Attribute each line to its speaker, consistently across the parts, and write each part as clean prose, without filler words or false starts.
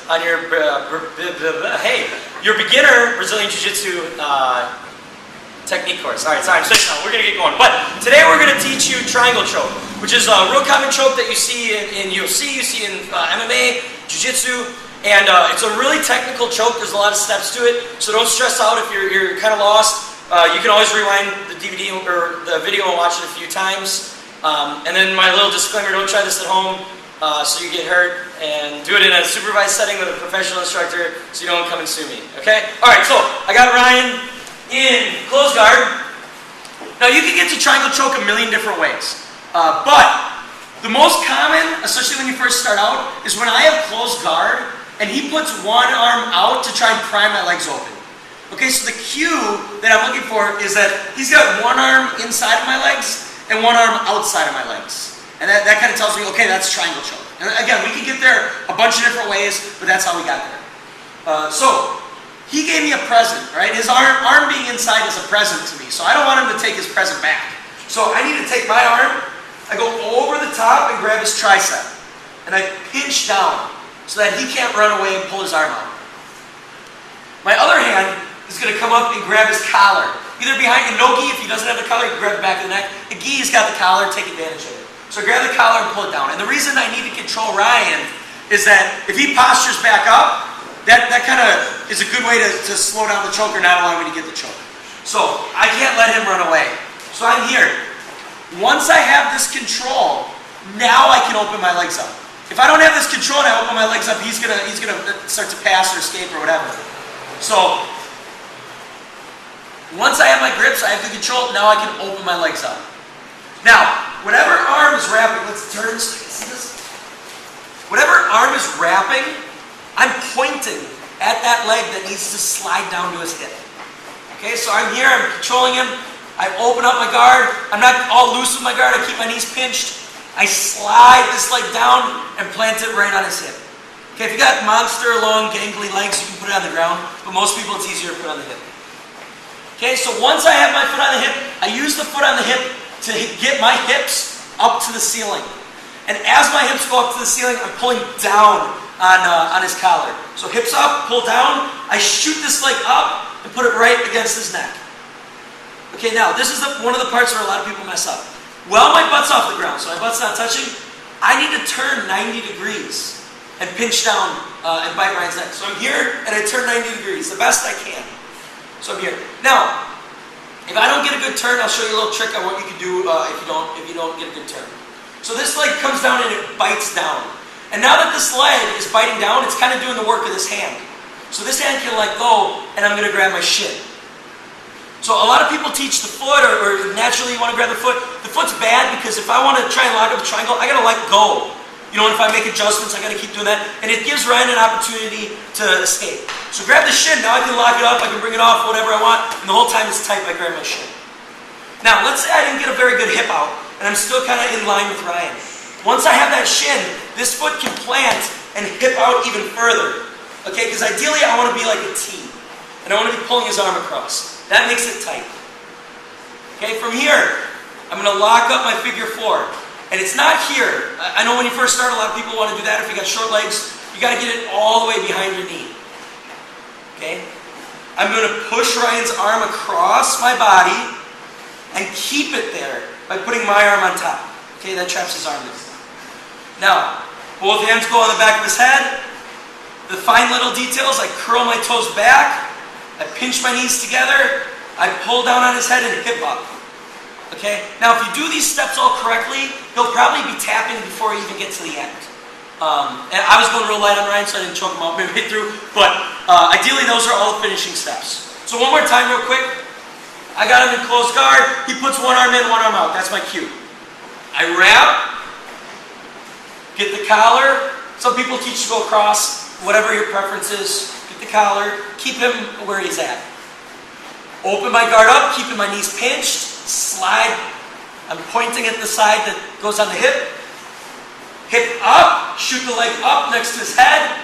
Speaker 1: on your your beginner Brazilian Jiu-Jitsu technique course. All right, sorry, I'm switching on. We're gonna get going. But today we're gonna teach you triangle choke, which is a real common choke that you see in UFC, you see in MMA, Jiu-Jitsu, and it's a really technical choke. There's a lot of steps to it, so don't stress out if you're kind of lost. You can always rewind the DVD or the video and watch it a few times. And then my little disclaimer: don't try this at home. So you get hurt, and do it in a supervised setting with a professional instructor so you don't come and sue me, okay? Alright, so I got Ryan in closed guard. Now you can get to triangle choke a million different ways, but the most common, especially when you first start out, is when I have closed guard and he puts one arm out to try and pry my legs open. Okay, so the cue that I'm looking for is that he's got one arm inside of my legs and one arm outside of my legs. And that kind of tells me, okay, that's triangle choke. And again, we can get there a bunch of different ways, but that's how we got there. So, he gave me a present, right? His arm being inside is a present to me, so I don't want him to take his present back. So I need to take my arm, I go over the top and grab his tricep. And I pinch down so that he can't run away and pull his arm out. My other hand is going to come up and grab his collar. Either behind a no-gi, if he doesn't have the collar, you can grab the back of the neck. A gi, he's got the collar, take advantage of it. So grab the collar and pull it down. And the reason I need to control Ryan is that if he postures back up, that kind of is a good way to slow down the choke or not allow me to get the choke. So I can't let him run away. So I'm here. Once I have this control, now I can open my legs up. If I don't have this control and I open my legs up, he's gonna start to pass or escape or whatever. So once I have my grips, I have the control, now I can open my legs up. Now, whatever arm is wrapping, let's turn so you can see this. Whatever arm is wrapping, I'm pointing at that leg that needs to slide down to his hip. Okay, so I'm here, I'm controlling him. I open up my guard. I'm not all loose with my guard, I keep my knees pinched. I slide this leg down and plant it right on his hip. Okay, if you got monster, long, gangly legs, you can put it on the ground, but most people it's easier to put on the hip. Okay, so once I have my foot on the hip, I use the foot on the hip to get my hips up to the ceiling. And as my hips go up to the ceiling, I'm pulling down on his collar. So hips up, pull down, I shoot this leg up and put it right against his neck. Okay, now this is one of the parts where a lot of people mess up. Well, my butt's off the ground, so my butt's not touching. I need to turn 90 degrees and pinch down and bite Ryan's neck. So I'm here and I turn 90 degrees, the best I can. So I'm here. Now, if I don't get a good turn, I'll show you a little trick on what you can do if you don't get a good turn. So this leg comes down and it bites down. And now that this leg is biting down, it's kind of doing the work of this hand. So this hand can let go, and I'm going to grab my shin. So a lot of people teach the foot, or naturally you want to grab the foot. The foot's bad because if I want to try and lock up a triangle, I got to let go. You know, and if I make adjustments, I got to keep doing that. And it gives Ryan an opportunity to escape. So grab the shin, now I can lock it up, I can bring it off, whatever I want, and the whole time it's tight by grabbing my shin. Now, let's say I didn't get a very good hip out, and I'm still kind of in line with Ryan. Once I have that shin, this foot can plant and hip out even further. Okay, because ideally I want to be like a T, and I want to be pulling his arm across. That makes it tight. Okay, from here, I'm going to lock up my figure four. And it's not here. I know when you first start, a lot of people want to do that. If you got short legs, you got to get it all the way behind your knee. Okay? I'm going to push Ryan's arm across my body and keep it there by putting my arm on top. Okay, that traps his arm there. Now, both hands go on the back of his head. The fine little details, I curl my toes back, I pinch my knees together, I pull down on his head and hip up. Okay? Now, if you do these steps all correctly, he'll probably be tapping before you even get to the end. And I was going real light on Ryan, so I didn't choke him out midway through. But ideally, those are all the finishing steps. So one more time real quick. I got him in closed guard. He puts one arm in, one arm out. That's my cue. I wrap. Get the collar. Some people teach to go across. Whatever your preference is. Get the collar. Keep him where he's at. Open my guard up, keeping my knees pinched. Slide. I'm pointing at the side that goes on the hip. Hip up, shoot the leg up next to his head.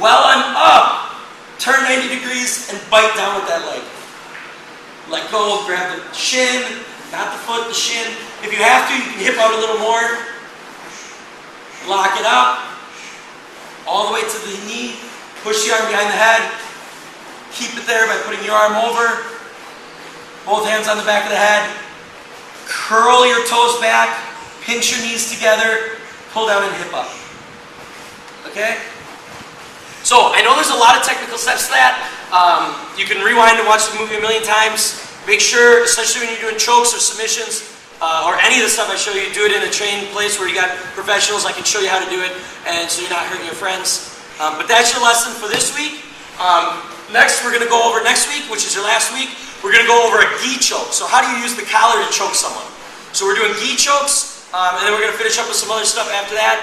Speaker 1: While I'm up, turn 90 degrees and bite down with that leg. Let go, grab the shin, not the foot, the shin. If you have to, you can hip out a little more. Lock it up, all the way to the knee. Push the arm behind the head. Keep it there by putting your arm over. Both hands on the back of the head. Curl your toes back. Pinch your knees together. Pull down and hip up. Okay? So, I know there's a lot of technical steps to that. You can rewind and watch the movie a million times. Make sure, especially when you're doing chokes or submissions, or any of the stuff I show you, do it in a trained place where you got professionals. I can show you how to do it, and so you're not hurting your friends. But that's your lesson for this week. Next, we're going to go over next week, which is your last week. We're going to go over a gi choke. So how do you use the collar to choke someone? So we're doing gi chokes, and then we're going to finish up with some other stuff after that,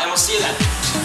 Speaker 1: and we'll see you then.